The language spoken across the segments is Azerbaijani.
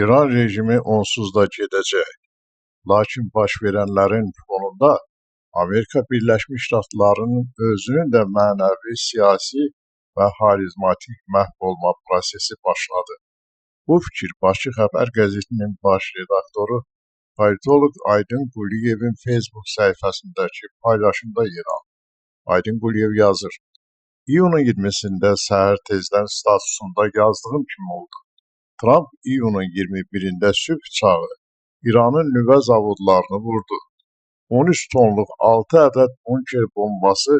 İran rejimi onsuz da gedəcək. Lakin baş verənlərin fonunda Amerika Birləşmiş Ştatlarının özünün də mənəvi, siyasi və xarizmatik məhv olma prosesi başladı. Bu fikir Bakı Xəbər qəzetinin baş redaktoru politolog Aydın Quliyevin Facebook səhifəsindəki paylaşımda yer alır. Aydın Quliyev yazır: İyunun 20-sində səhər tezdən statusunda yazdığım kimi oldu. Trump iyunun 21-də sübh çağı İranın nüvə zavodlarını vurdu. 13 tonluq 6 ədəd bunker bombası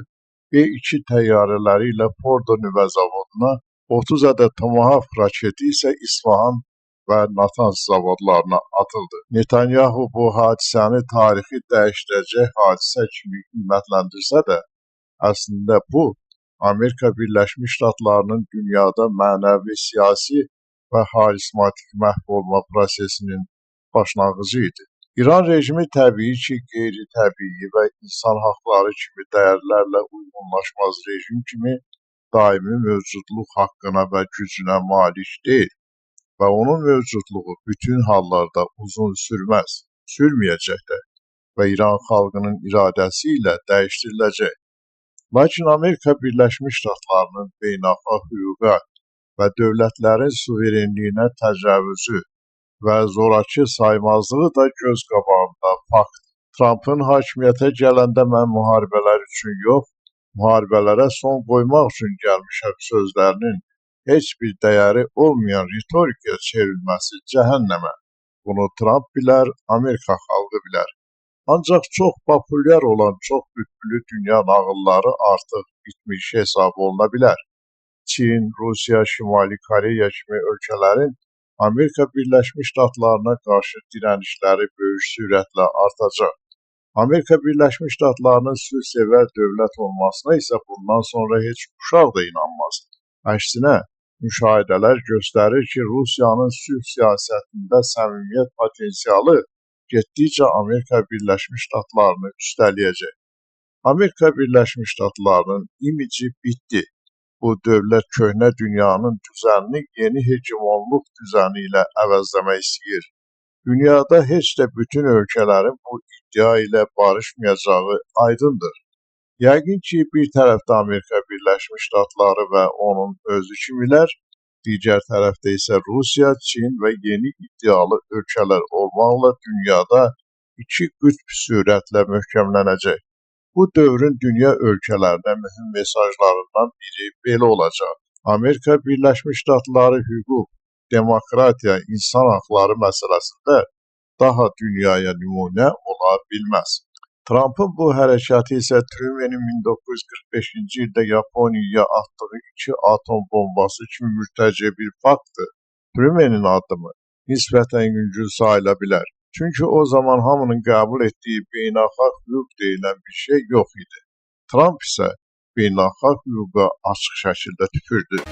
B-2 təyyarələri ilə Fordo nüvə zavoduna, 30 ədəd Tomahawk raketi isə İsfahan və Natanz zavodlarına atıldı. Netanyahu bu hadisəni tarixi dəyişdirəcək hadisə kimi qiymətləndirsə də, əslində bu, Amerika Birləşmiş Ştatlarının dünyada mənəvi, siyasi və xarizmatik məhv olma prosesinin başlanğıcı idi. İran rejimi təbii ki, qeyri-təbii və insan haqları kimi dəyərlərlə uyğunlaşmaz rejim kimi daimi mövcudluq haqqına və gücünə malik deyil və onun mövcudluğu bütün hallarda uzun sürməz, sürməyəcək də və İran xalqının iradəsi ilə dəyişdiriləcək. Lakin Amerika Birləşmiş Ştatlarının beynəlxalq hüquqa və dövlətlərin suverenliyinə təcavüzü və zorakı saymazlığı da göz qabağında fakt. Trumpın hakimiyyətə gələndə mən müharibələr üçün yox, müharibələrə son qoymaq üçün gəlmişəm sözlərinin heç bir dəyəri olmayan ritorikaya çevrilməsi cəhənnəmə. Bunu Trump bilər, Amerika xalqı bilər. Ancaq çox populyar olan çox qütblü dünya nağılları artıq bitmiş hesab oluna bilər. Çin, Rusiya, Şimali Koreya kimi ölkələrin Amerika Birləşmiş Ştatlarına qarşı dirənişləri böyük sürətlə artacaq. Amerika Birləşmiş Ştatlarının sülhsevər dövlət olmasına isə bundan sonra heç uşaq da inanmaz. Əksinə, müşahidələr göstərir ki, Rusiyanın sülh siyasətində səmimiyyət potensialı getdikcə Amerika Birləşmiş Ştatlarını üstələyəcək. Amerika Birləşmiş Ştatlarının imici bitdi. Bu dövlət köhnə dünyanın düzənini yeni hegemonluq düzəni ilə əvəzləmək istəyir. Dünyada heç də bütün ölkələrin bu iddia ilə barışmayacağı aydındır. Yəqin ki, bir tərəfdə Amerika Birləşmiş Ştatları və onun özü kimilər, digər tərəfdə isə Rusiya, Çin və yeni iddialı ölkələr olmaqla dünyada iki qütb sürətlə möhkəmlənəcək. Bu dövrün dünya ölkələrinə mühüm mesajlarından biri belə olacaq. Amerika Birləşmiş Ştatları hüquq, demokratiya, insan haqları məsələsində daha dünyaya nümunə ola bilməz. Trump'ın bu hərəkəti isə Truman'ın 1945-ci ildə Yaponiyaya atdığı 2 atom bombası kimi mürtəci bir faktdır. Truman'ın addımı nisbətən yüngül sayıla bilər. Çünki o zaman hamının qəbul etdiyi beynəlxalq hüquq deyilən bir şey yox idi. Trump isə beynəlxalq hüquqa açıq şəkildə tüpürdü.